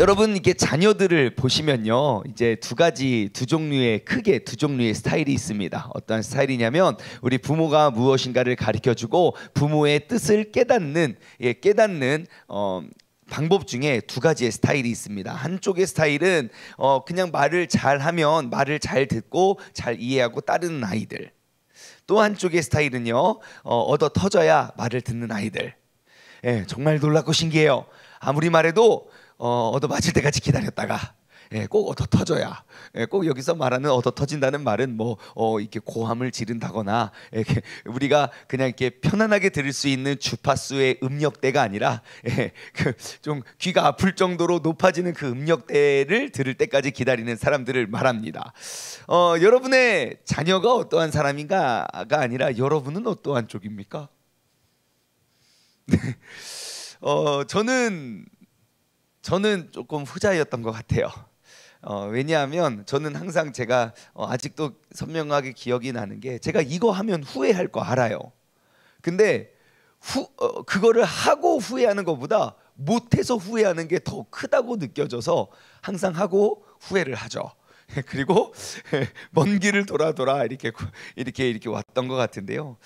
여러분 이게 자녀들을 보시면요, 이제 두 종류의 크게 두 종류의 스타일이 있습니다. 어떤 스타일이냐면 우리 부모가 무엇인가를 가르쳐주고 부모의 뜻을 깨닫는 방법 중에 두 가지의 스타일이 있습니다. 한쪽의 스타일은 그냥 말을 잘하면 말을 잘 듣고 잘 이해하고 따르는 아이들. 또 한쪽의 스타일은요, 얻어 터져야 말을 듣는 아이들. 예, 정말 놀랍고 신기해요. 아무리 말해도 얻어 맞을 때까지 기다렸다가 꼭 얻어 터져야, 꼭 여기서 말하는 얻어 터진다는 말은 뭐 이렇게 고함을 지른다거나 이렇게 우리가 그냥 이렇게 편안하게 들을 수 있는 주파수의 음역대가 아니라 좀 귀가 아플 정도로 높아지는 그 음역대를 들을 때까지 기다리는 사람들을 말합니다. 여러분의 자녀가 어떠한 사람인가가 아니라 여러분은 어떠한 쪽입니까? 저는 조금 후자였던 것 같아요. 왜냐하면 저는 항상 제가 아직도 선명하게 기억이 나는 게, 제가 이거 하면 후회할 거 알아요. 근데 그거를 하고 후회하는 것보다 못해서 후회하는 게 더 크다고 느껴져서 항상 하고 후회를 하죠. 그리고 먼 길을 돌아 이렇게 왔던 것 같은데요.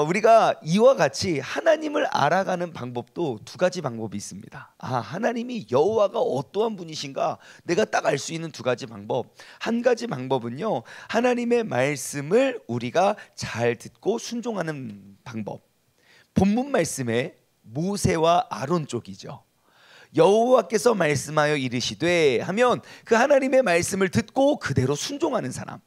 우리가 이와 같이 하나님을 알아가는 방법도 두 가지 방법이 있습니다. 하나님이 여호와가 어떠한 분이신가 내가 딱 알 수 있는 두 가지 방법. 한 가지 방법은요, 하나님의 말씀을 우리가 잘 듣고 순종하는 방법. 본문 말씀에 모세와 아론 쪽이죠. 여호와께서 말씀하여 이르시되 하면 그 하나님의 말씀을 듣고 그대로 순종하는 사람.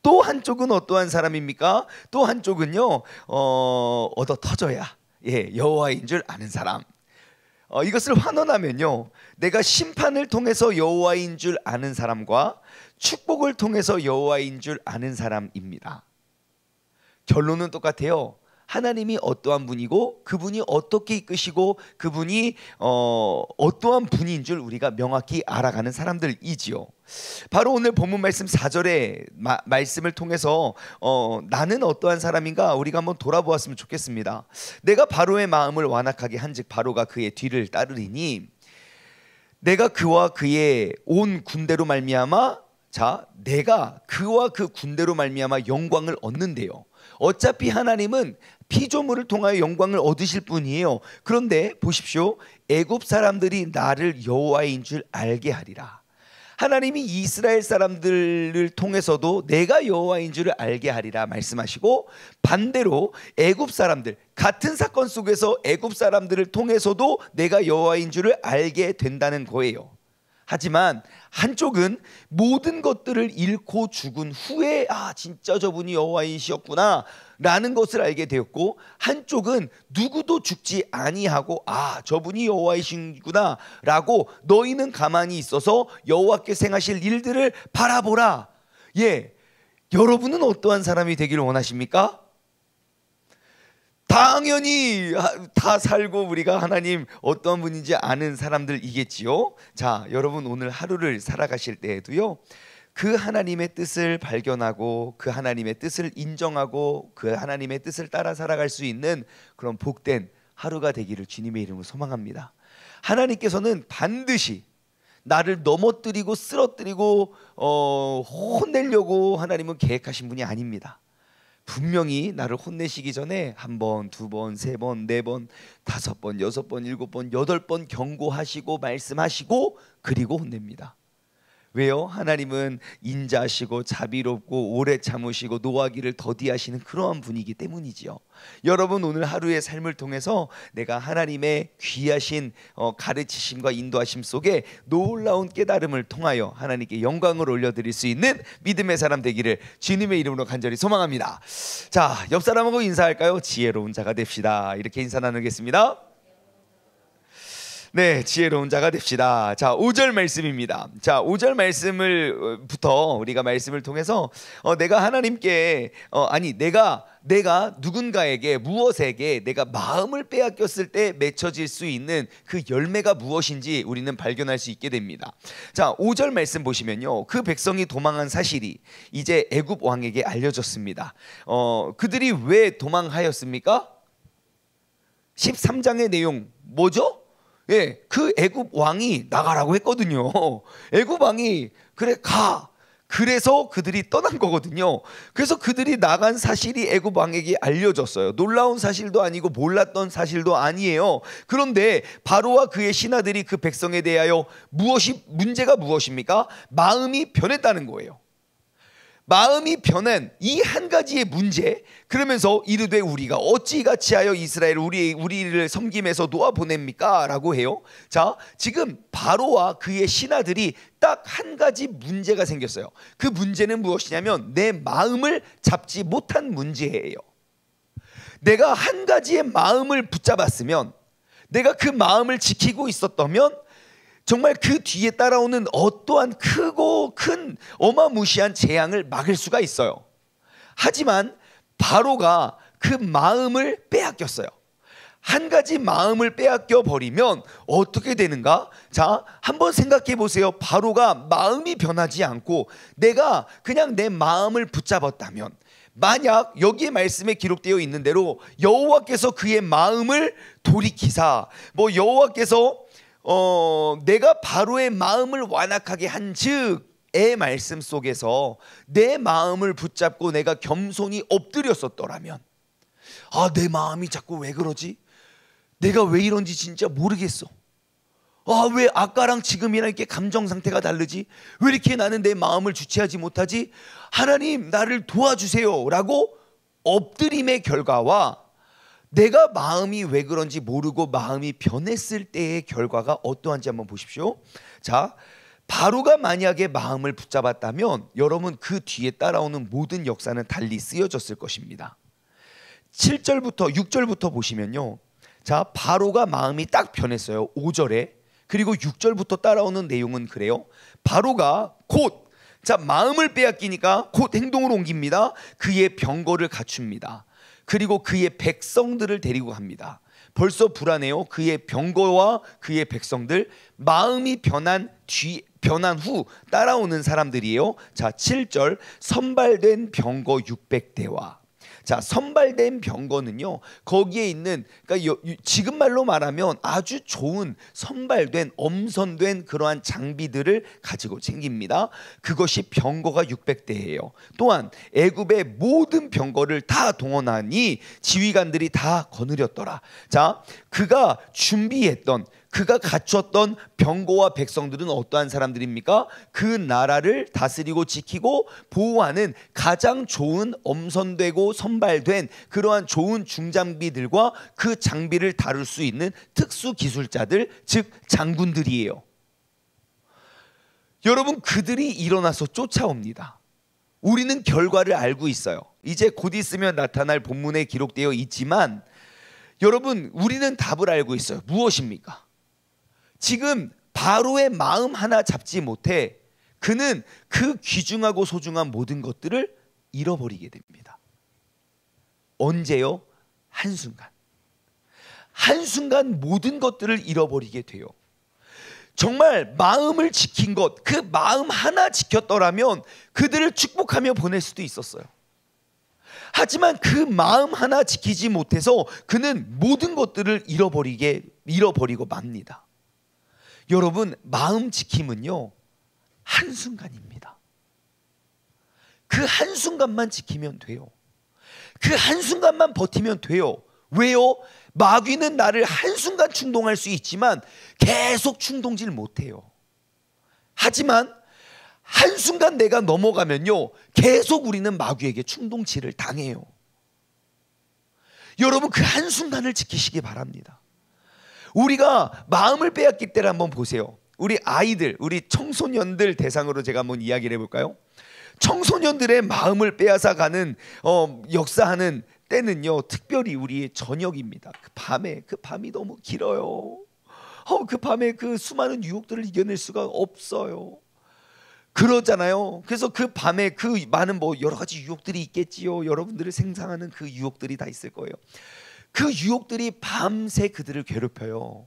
또 한쪽은 어떠한 사람입니까? 또 한쪽은요, 얻어 터져야 여호와인 줄 아는 사람. 이것을 환원하면요, 내가 심판을 통해서 여호와인 줄 아는 사람과 축복을 통해서 여호와인 줄 아는 사람입니다. 결론은 똑같아요. 하나님이 어떠한 분이고 그분이 어떻게 이끄시고 그분이 어떠한 분인 줄 우리가 명확히 알아가는 사람들이지요. 바로 오늘 본문 말씀 4절의 말씀을 통해서 나는 어떠한 사람인가 우리가 한번 돌아보았으면 좋겠습니다. 내가 바로의 마음을 완악하게 한즉 바로가 그의 뒤를 따르리니 내가 그와 그의 온 군대로 말미암아 내가 그와 그 군대로 말미암아 영광을 얻는데요. 어차피 하나님은 피조물을 통하여 영광을 얻으실 분이에요. 그런데 보십시오, 애굽 사람들이 나를 여호와인 줄 알게 하리라. 하나님이 이스라엘 사람들을 통해서도 내가 여호와인 줄 알게 하리라 말씀하시고, 반대로 애굽 사람들, 같은 사건 속에서 애굽 사람들을 통해서도 내가 여호와인 줄을 알게 된다는 거예요. 하지만 한쪽은 모든 것들을 잃고 죽은 후에 진짜 저분이 여호와이시였구나 라는 것을 알게 되었고, 한쪽은 누구도 죽지 아니하고 저분이 여호와이신구나 라고 너희는 가만히 있어서 여호와께서 행하실 일들을 바라보라. 여러분은 어떠한 사람이 되기를 원하십니까? 당연히 다 살고 우리가 하나님 어떤 분인지 아는 사람들이겠지요. 여러분 오늘 하루를 살아가실 때에도요, 그 하나님의 뜻을 발견하고 그 하나님의 뜻을 인정하고 그 하나님의 뜻을 따라 살아갈 수 있는 그런 복된 하루가 되기를 주님의 이름으로 소망합니다. 하나님께서는 반드시 나를 넘어뜨리고 쓰러뜨리고 혼내려고 하나님은 계획하신 분이 아닙니다. 분명히 나를 혼내시기 전에 한 번, 두 번, 세 번, 네 번, 다섯 번, 여섯 번, 일곱 번, 여덟 번 경고하시고 말씀하시고 그리고 혼냅니다. 왜요? 하나님은 인자하시고 자비롭고 오래 참으시고 노하기를 더디하시는 그러한 분이기 때문이지요. 여러분 오늘 하루의 삶을 통해서 내가 하나님의 귀하신 가르치심과 인도하심 속에 놀라운 깨달음을 통하여 하나님께 영광을 올려드릴 수 있는 믿음의 사람 되기를 주님의 이름으로 간절히 소망합니다. 옆 사람하고 인사할까요? 지혜로운 자가 됩시다. 이렇게 인사 나누겠습니다. 지혜로운 자가 됩시다. 5절 말씀입니다. 5절 말씀을부터 우리가 말씀을 통해서 내가 하나님께 내가 누군가에게 무엇에게 내가 마음을 빼앗겼을 때 맺혀질 수 있는 그 열매가 무엇인지 우리는 발견할 수 있게 됩니다. 5절 말씀 보시면요, 그 백성이 도망한 사실이 이제 애굽 왕에게 알려졌습니다. 그들이 왜 도망하였습니까? 13장의 내용 뭐죠? 예, 그 애굽 왕이 나가라고 했거든요. 애굽 왕이 그래 가. 그래서 그들이 떠난 거거든요. 그래서 그들이 나간 사실이 애굽 왕에게 알려졌어요. 놀라운 사실도 아니고 몰랐던 사실도 아니에요. 그런데 바로와 그의 신하들이 그 백성에 대하여 문제가 무엇입니까? 마음이 변했다는 거예요. 마음이 변한 이 한 가지의 문제, 그러면서 이르되 우리가 어찌 같이 하여 이스라엘 우리를 섬김에서 놓아 보냅니까? 라고 해요. 자, 지금 바로와 그의 신하들이 딱 한 가지 문제가 생겼어요. 그 문제는 무엇이냐면 내 마음을 잡지 못한 문제예요. 내가 한 가지의 마음을 붙잡았으면, 내가 그 마음을 지키고 있었다면 정말 그 뒤에 따라오는 어떠한 크고 큰 어마무시한 재앙을 막을 수가 있어요. 하지만 바로가 그 마음을 빼앗겼어요. 한 가지 마음을 빼앗겨 버리면 어떻게 되는가? 자, 한번 생각해 보세요. 바로가 마음이 변하지 않고 내가 그냥 내 마음을 붙잡았다면, 만약 여기에 말씀에 기록되어 있는 대로 여호와께서 그의 마음을 돌이키사, 여호와께서 내가 바로의 마음을 완악하게 한즉의 말씀 속에서 내 마음을 붙잡고 내가 겸손히 엎드렸었더라면, 내 마음이 자꾸 왜 그러지? 내가 왜 이런지 진짜 모르겠어. 왜 아까랑 지금이랑 이렇게 감정 상태가 다르지? 왜 이렇게 나는 내 마음을 주체하지 못하지? 하나님 나를 도와주세요 라고 엎드림의 결과와 내가 마음이 왜 그런지 모르고 마음이 변했을 때의 결과가 어떠한지 한번 보십시오. 자, 바로가 만약에 마음을 붙잡았다면 여러분 그 뒤에 따라오는 모든 역사는 달리 쓰여졌을 것입니다. 7절부터 6절부터 보시면요, 자, 바로가 마음이 딱 변했어요. 5절에. 그리고 6절부터 따라오는 내용은 그래요. 바로가 곧, 자, 마음을 빼앗기니까 곧 행동으로 옮깁니다. 그의 병거를 갖춥니다. 그리고 그의 백성들을 데리고 갑니다. 벌써 불안해요. 그의 병거와 그의 백성들, 마음이 변한 후 따라오는 사람들이에요. 자, 7절, 선발된 병거 600대와, 자, 선발된 병거는요, 거기에 있는, 그러니까 지금 말로 말하면 아주 좋은 선발된 엄선된 그러한 장비들을 가지고 챙깁니다. 그것이 병거가 600대예요. 또한 애굽의 모든 병거를 다 동원하니 지휘관들이 다 거느렸더라. 자, 그가 준비했던, 그가 갖췄던 병거와 백성들은 어떠한 사람들입니까? 그 나라를 다스리고 지키고 보호하는 가장 좋은 엄선되고 선발된 그러한 좋은 중장비들과 그 장비를 다룰 수 있는 특수 기술자들, 즉 장군들이에요. 여러분, 그들이 일어나서 쫓아옵니다. 우리는 결과를 알고 있어요. 이제 곧 있으면 나타날 본문에 기록되어 있지만 여러분, 우리는 답을 알고 있어요. 무엇입니까? 지금 바로의 마음 하나 잡지 못해 그는 그 귀중하고 소중한 모든 것들을 잃어버리게 됩니다. 언제요? 한순간. 한순간 모든 것들을 잃어버리게 돼요. 정말 마음을 지킨 것, 그 마음 하나 지켰더라면 그들을 축복하며 보낼 수도 있었어요. 하지만 그 마음 하나 지키지 못해서 그는 모든 것들을 잃어버리고 맙니다. 여러분, 마음 지킴은요, 한순간입니다. 그 한순간만 지키면 돼요. 그 한순간만 버티면 돼요. 왜요? 마귀는 나를 한순간 충동할 수 있지만 계속 충동질 못해요. 하지만 한순간 내가 넘어가면요, 계속 우리는 마귀에게 충동질을 당해요. 여러분, 그 한순간을 지키시기 바랍니다. 우리가 마음을 빼앗길 때를 한번 보세요. 우리 아이들, 우리 청소년들 대상으로 제가 한번 이야기를 해볼까요? 청소년들의 마음을 빼앗아 가는 역사하는 때는요, 특별히 우리의 저녁입니다. 그 밤이 너무 길어요. 그 밤에 그 수많은 유혹들을 이겨낼 수가 없어요. 그러잖아요. 그래서 그 밤에 그 많은 여러 가지 유혹들이 있겠지요. 여러분들을 생상하는 그 유혹들이 다 있을 거예요. 그 유혹들이 밤새 그들을 괴롭혀요.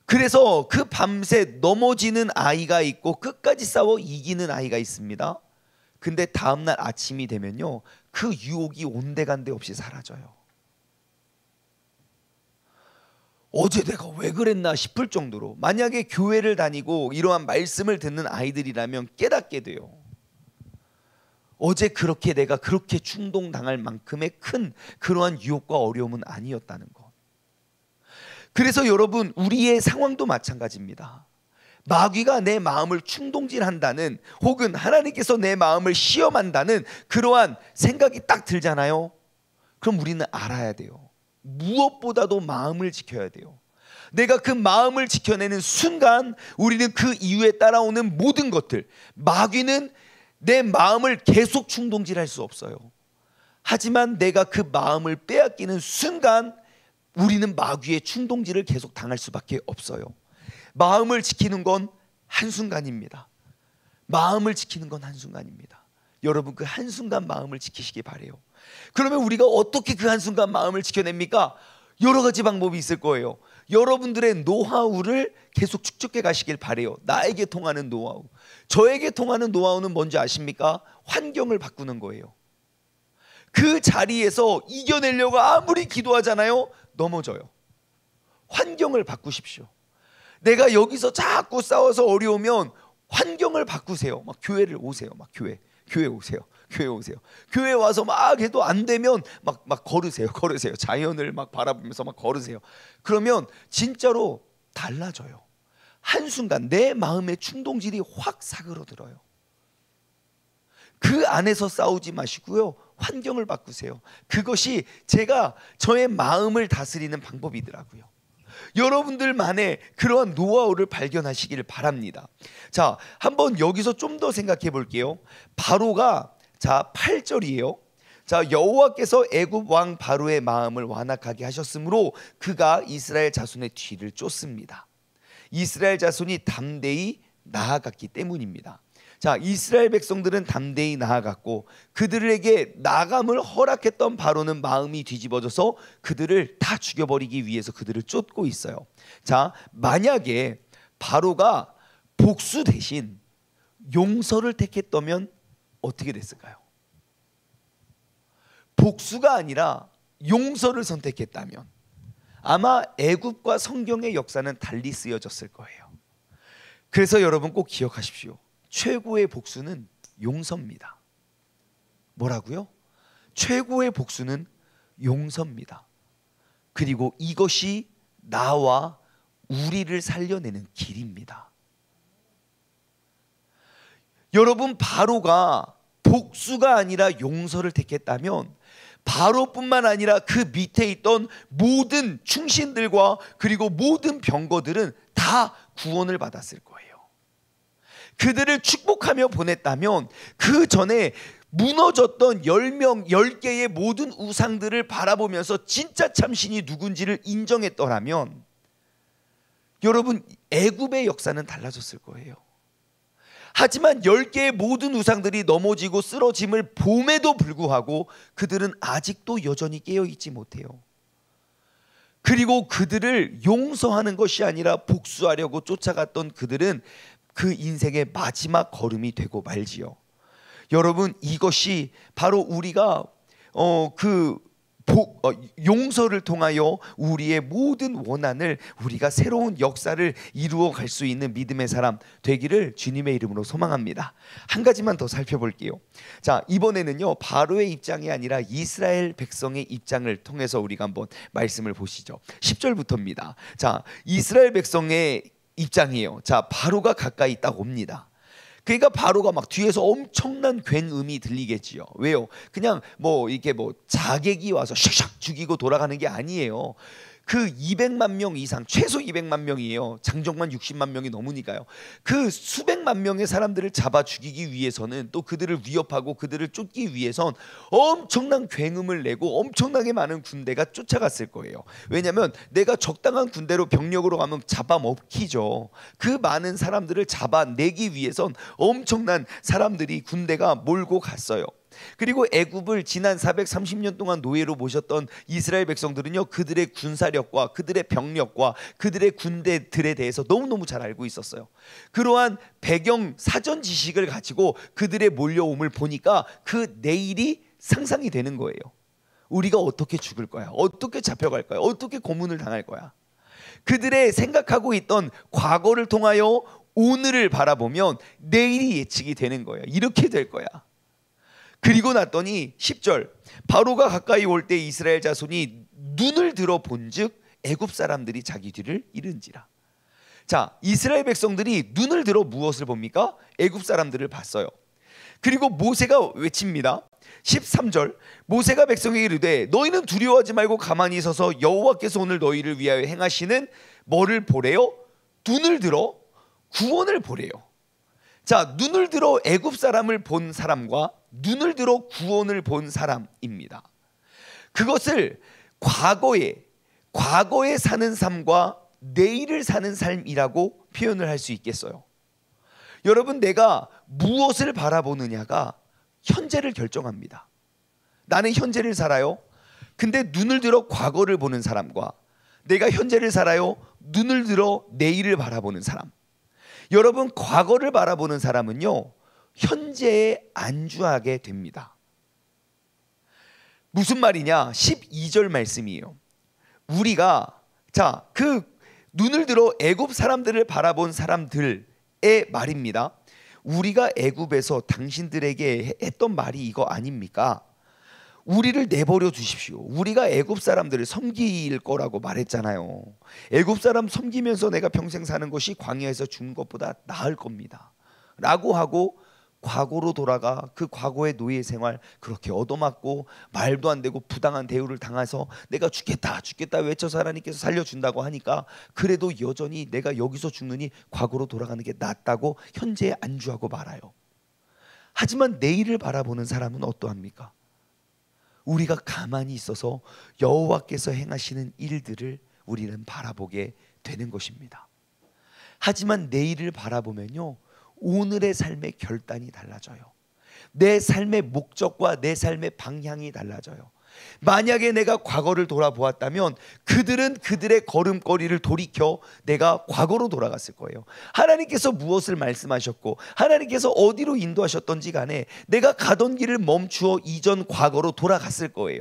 그래서 그 밤새 넘어지는 아이가 있고 끝까지 싸워 이기는 아이가 있습니다. 근데 다음날 아침이 되면요, 그 유혹이 온데간데 없이 사라져요. 어제 내가 왜 그랬나 싶을 정도로, 만약에 교회를 다니고 이러한 말씀을 듣는 아이들이라면 깨닫게 돼요. 어제 그렇게 내가 그렇게 충동당할 만큼의 큰 그러한 유혹과 어려움은 아니었다는 것. 그래서 여러분, 우리의 상황도 마찬가지입니다. 마귀가 내 마음을 충동질한다는, 혹은 하나님께서 내 마음을 시험한다는 그러한 생각이 딱 들잖아요. 그럼 우리는 알아야 돼요. 무엇보다도 마음을 지켜야 돼요. 내가 그 마음을 지켜내는 순간 우리는 그 이후에 따라오는 모든 것들, 마귀는 내 마음을 계속 충동질할 수 없어요. 하지만 내가 그 마음을 빼앗기는 순간 우리는 마귀의 충동질을 계속 당할 수밖에 없어요. 마음을 지키는 건 한순간입니다. 마음을 지키는 건 한순간입니다. 여러분, 그 한순간 마음을 지키시기 바래요. 그러면 우리가 어떻게 그 한순간 마음을 지켜냅니까? 여러 가지 방법이 있을 거예요. 여러분들의 노하우를 계속 축적해 가시길 바래요. 나에게 통하는 노하우. 저에게 통하는 노하우는 뭔지 아십니까? 환경을 바꾸는 거예요. 그 자리에서 이겨내려고 아무리 기도하잖아요, 넘어져요. 환경을 바꾸십시오. 내가 여기서 자꾸 싸워서 어려우면 환경을 바꾸세요. 막 교회를 오세요. 막 교회 오세요. 교회 오세요. 교회 와서 막 해도 안 되면 막 걸으세요. 자연을 막 바라보면서 막 걸으세요. 그러면 진짜로 달라져요. 한순간 내 마음의 충동질이 확 사그러들어요. 그 안에서 싸우지 마시고요, 환경을 바꾸세요. 그것이 제가 저의 마음을 다스리는 방법이더라고요. 여러분들만의 그러한 노하우를 발견하시기를 바랍니다. 자, 한번 여기서 좀 더 생각해 볼게요. 바로가, 자 8절이에요. 자, 여호와께서 애굽 왕 바로의 마음을 완악하게 하셨으므로 그가 이스라엘 자손의 뒤를 쫓습니다. 이스라엘 자손이 담대히 나아갔기 때문입니다. 자, 이스라엘 백성들은 담대히 나아갔고 그들에게 나감을 허락했던 바로는 마음이 뒤집어져서 그들을 다 죽여버리기 위해서 그들을 쫓고 있어요. 자, 만약에 바로가 복수 대신 용서를 택했다면 어떻게 됐을까요? 복수가 아니라 용서를 선택했다면 아마 애굽과 성경의 역사는 달리 쓰여졌을 거예요. 그래서 여러분 꼭 기억하십시오. 최고의 복수는 용서입니다. 뭐라고요? 최고의 복수는 용서입니다. 그리고 이것이 나와 우리를 살려내는 길입니다. 여러분, 바로가 복수가 아니라 용서를 택했다면 바로뿐만 아니라 그 밑에 있던 모든 충신들과 그리고 모든 병거들은 다 구원을 받았을 거예요. 그들을 축복하며 보냈다면 그 전에 무너졌던 10명, 10개의 모든 우상들을 바라보면서 진짜 참신이 누군지를 인정했더라면 여러분, 애굽의 역사는 달라졌을 거예요. 하지만 10개의 모든 우상들이 넘어지고 쓰러짐을 봄에도 불구하고 그들은 아직도 여전히 깨어있지 못해요. 그리고 그들을 용서하는 것이 아니라 복수하려고 쫓아갔던 그들은 그 인생의 마지막 걸음이 되고 말지요. 여러분, 이것이 바로 우리가 용서를 통하여 우리의 모든 원한을, 우리가 새로운 역사를 이루어 갈 수 있는 믿음의 사람 되기를 주님의 이름으로 소망합니다. 한 가지만 더 살펴볼게요. 자, 이번에는요, 바로의 입장이 아니라 이스라엘 백성의 입장을 통해서 우리가 한번 말씀을 보시죠. 10절부터입니다. 자, 이스라엘 백성의 입장이에요. 자, 바로가 가까이 딱 옵니다. 그러니까 바로가 막 뒤에서 엄청난 굉음이 들리겠지요. 왜요? 그냥 이렇게 자객이 와서 샥샥 죽이고 돌아가는 게 아니에요. 그 200만 명 이상, 최소 200만 명이에요. 장정만 60만 명이 넘으니까요. 그 수백만 명의 사람들을 잡아 죽이기 위해서는, 또 그들을 위협하고 그들을 쫓기 위해선 엄청난 굉음을 내고 엄청나게 많은 군대가 쫓아갔을 거예요. 왜냐하면 내가 적당한 군대로 병력으로 가면 잡아먹히죠. 그 많은 사람들을 잡아내기 위해선 엄청난 사람들이, 군대가 몰고 갔어요. 그리고 애굽을 지난 430년 동안 노예로 모셨던 이스라엘 백성들은요, 그들의 군사력과 그들의 병력과 그들의 군대들에 대해서 너무너무 잘 알고 있었어요. 그러한 배경 사전 지식을 가지고 그들의 몰려옴을 보니까 그 내일이 상상이 되는 거예요. 우리가 어떻게 죽을 거야? 어떻게 잡혀갈 거야? 어떻게 고문을 당할 거야? 그들의 생각하고 있던 과거를 통하여 오늘을 바라보면 내일이 예측이 되는 거예요. 이렇게 될 거야. 그리고 났더니 10절, 바로가 가까이 올 때 이스라엘 자손이 눈을 들어 본즉 애굽 사람들이 자기 뒤를 잃은지라. 자, 이스라엘 백성들이 눈을 들어 무엇을 봅니까? 애굽 사람들을 봤어요. 그리고 모세가 외칩니다. 13절, 모세가 백성에게 이르되 너희는 두려워하지 말고 가만히 서서 여호와께서 오늘 너희를 위하여 행하시는 뭐를 보래요? 눈을 들어 구원을 보래요. 자, 눈을 들어 애굽 사람을 본 사람과 눈을 들어 구원을 본 사람입니다. 그것을 과거에 사는 삶과 내일을 사는 삶이라고 표현을 할 수 있겠어요. 여러분, 내가 무엇을 바라보느냐가 현재를 결정합니다. 나는 현재를 살아요. 근데 눈을 들어 과거를 보는 사람과 내가 현재를 살아요. 눈을 들어 내일을 바라보는 사람. 여러분, 과거를 바라보는 사람은요, 현재에 안주하게 됩니다. 무슨 말이냐? 12절 말씀이에요. 우리가 그 눈을 들어 애굽 사람들을 바라본 사람들의 말입니다. 우리가 애굽에서 당신들에게 했던 말이 이거 아닙니까? 우리를 내버려 두십시오. 우리가 애굽 사람들을 섬길 거라고 말했잖아요. 애굽 사람 섬기면서 내가 평생 사는 것이 광야에서 죽는 것보다 나을 겁니다 라고 하고 과거로 돌아가 그 과거의 노예 생활 그렇게 얻어맞고 말도 안 되고 부당한 대우를 당해서 내가 죽겠다 외쳐서 하나님께서 살려준다고 하니까 그래도 여전히 내가 여기서 죽느니 과거로 돌아가는 게 낫다고 현재에 안주하고 말아요. 하지만 내일을 바라보는 사람은 어떠합니까? 우리가 가만히 있어서 여호와께서 행하시는 일들을 우리는 바라보게 되는 것입니다. 하지만 내일을 바라보면요, 오늘의 삶의 결단이 달라져요. 내 삶의 목적과 내 삶의 방향이 달라져요. 만약에 내가 과거를 돌아보았다면 그들은 그들의 걸음걸이를 돌이켜 내가 과거로 돌아갔을 거예요. 하나님께서 무엇을 말씀하셨고 하나님께서 어디로 인도하셨던지 간에 내가 가던 길을 멈추어 이전 과거로 돌아갔을 거예요.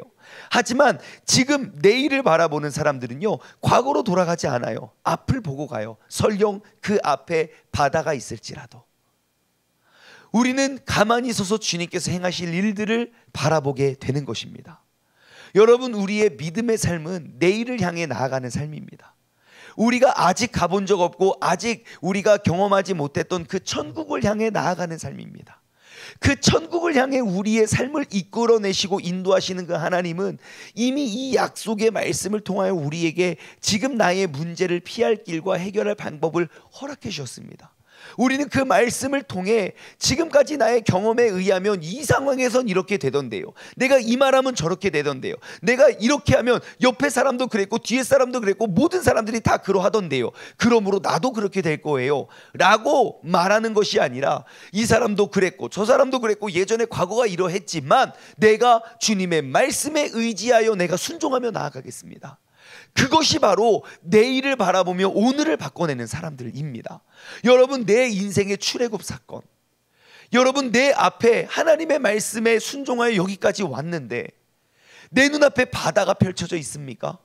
하지만 지금 내일을 바라보는 사람들은요, 과거로 돌아가지 않아요. 앞을 보고 가요. 설령 그 앞에 바다가 있을지라도. 우리는 가만히 서서 주님께서 행하실 일들을 바라보게 되는 것입니다. 여러분, 우리의 믿음의 삶은 내일을 향해 나아가는 삶입니다. 우리가 아직 가본 적 없고 아직 우리가 경험하지 못했던 그 천국을 향해 나아가는 삶입니다. 그 천국을 향해 우리의 삶을 이끌어내시고 인도하시는 그 하나님은 이미 이 약속의 말씀을 통하여 우리에게 지금 나의 문제를 피할 길과 해결할 방법을 허락해 주셨습니다. 우리는 그 말씀을 통해 지금까지 나의 경험에 의하면 이 상황에선 이렇게 되던데요, 내가 이 말하면 저렇게 되던데요, 내가 이렇게 하면 옆에 사람도 그랬고 뒤에 사람도 그랬고 모든 사람들이 다 그러하던데요, 그러므로 나도 그렇게 될 거예요 라고 말하는 것이 아니라 이 사람도 그랬고 저 사람도 그랬고 예전에 과거가 이러했지만 내가 주님의 말씀에 의지하여 내가 순종하며 나아가겠습니다. 그것이 바로 내일을 바라보며 오늘을 바꿔내는 사람들입니다. 여러분, 내 인생의 출애굽 사건, 여러분 내 앞에 하나님의 말씀에 순종하여 여기까지 왔는데 내 눈앞에 바다가 펼쳐져 있습니까?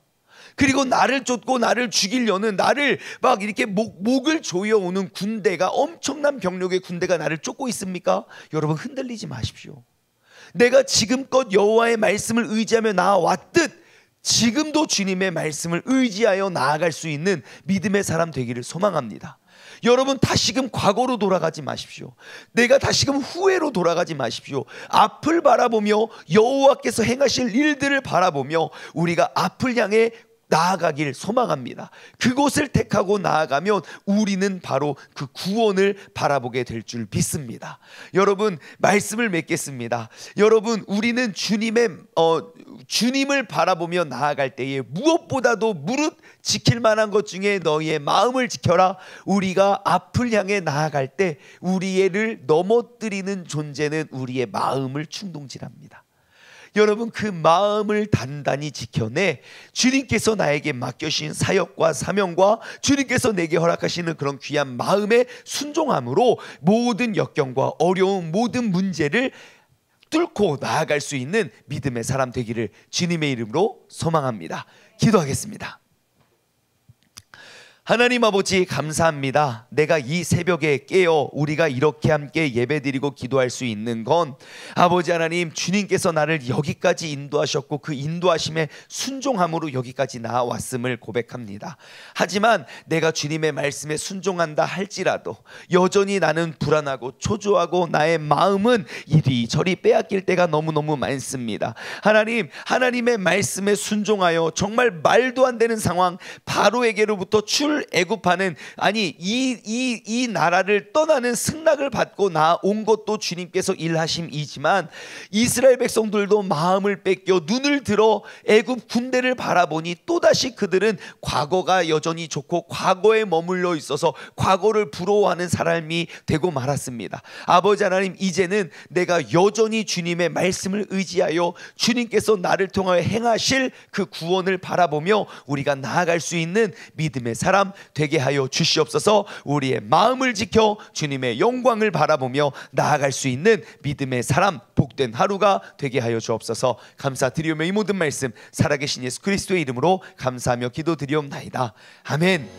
그리고 나를 쫓고 나를 죽이려는, 나를 막 이렇게 목을 조여오는 군대가, 엄청난 병력의 군대가 나를 쫓고 있습니까? 여러분, 흔들리지 마십시오. 내가 지금껏 여호와의 말씀을 의지하며 나아왔듯 지금도 주님의 말씀을 의지하여 나아갈 수 있는 믿음의 사람 되기를 소망합니다. 여러분, 다시금 과거로 돌아가지 마십시오. 내가 다시금 후회로 돌아가지 마십시오. 앞을 바라보며 여호와께서 행하실 일들을 바라보며 우리가 앞을 향해 나아가길 소망합니다. 그곳을 택하고 나아가면 우리는 바로 그 구원을 바라보게 될 줄 믿습니다. 여러분, 말씀을 맺겠습니다. 여러분, 우리는 주님을 바라보며 나아갈 때에 무엇보다도 무릇 지킬 만한 것 중에 너희의 마음을 지켜라. 우리가 앞을 향해 나아갈 때 우리를 넘어뜨리는 존재는 우리의 마음을 충동질합니다. 여러분, 그 마음을 단단히 지켜내 주님께서 나에게 맡겨주신 사역과 사명과 주님께서 내게 허락하시는 그런 귀한 마음의 순종함으로 모든 역경과 어려운 모든 문제를 뚫고 나아갈 수 있는 믿음의 사람 되기를 주님의 이름으로 소망합니다. 기도하겠습니다. 하나님 아버지 감사합니다. 내가 이 새벽에 깨어 우리가 이렇게 함께 예배드리고 기도할 수 있는 건 아버지 하나님 주님께서 나를 여기까지 인도하셨고 그 인도하심에 순종함으로 여기까지 나왔음을 고백합니다. 하지만 내가 주님의 말씀에 순종한다 할지라도 여전히 나는 불안하고 초조하고 나의 마음은 이리저리 빼앗길 때가 너무너무 많습니다. 하나님, 하나님의 말씀에 순종하여 정말 말도 안 되는 상황, 바로에게로부터 출애굽하는, 아니 이 나라를 떠나는 승낙을 받고 나온 것도 주님께서 일하심이지만 이스라엘 백성들도 마음을 뺏겨 눈을 들어 애굽 군대를 바라보니 또다시 그들은 과거가 여전히 좋고 과거에 머물러 있어서 과거를 부러워하는 사람이 되고 말았습니다. 아버지 하나님, 이제는 내가 여전히 주님의 말씀을 의지하여 주님께서 나를 통하여 행하실 그 구원을 바라보며 우리가 나아갈 수 있는 믿음의 사람 되게 하여 주시옵소서. 우리의 마음을 지켜 주님의 영광을 바라보며 나아갈 수 있는 믿음의 사람, 복된 하루가 되게 하여 주옵소서. 감사드리오며 이 모든 말씀 살아계신 예수 그리스도의 이름으로 감사하며 기도드리옵나이다. 아멘.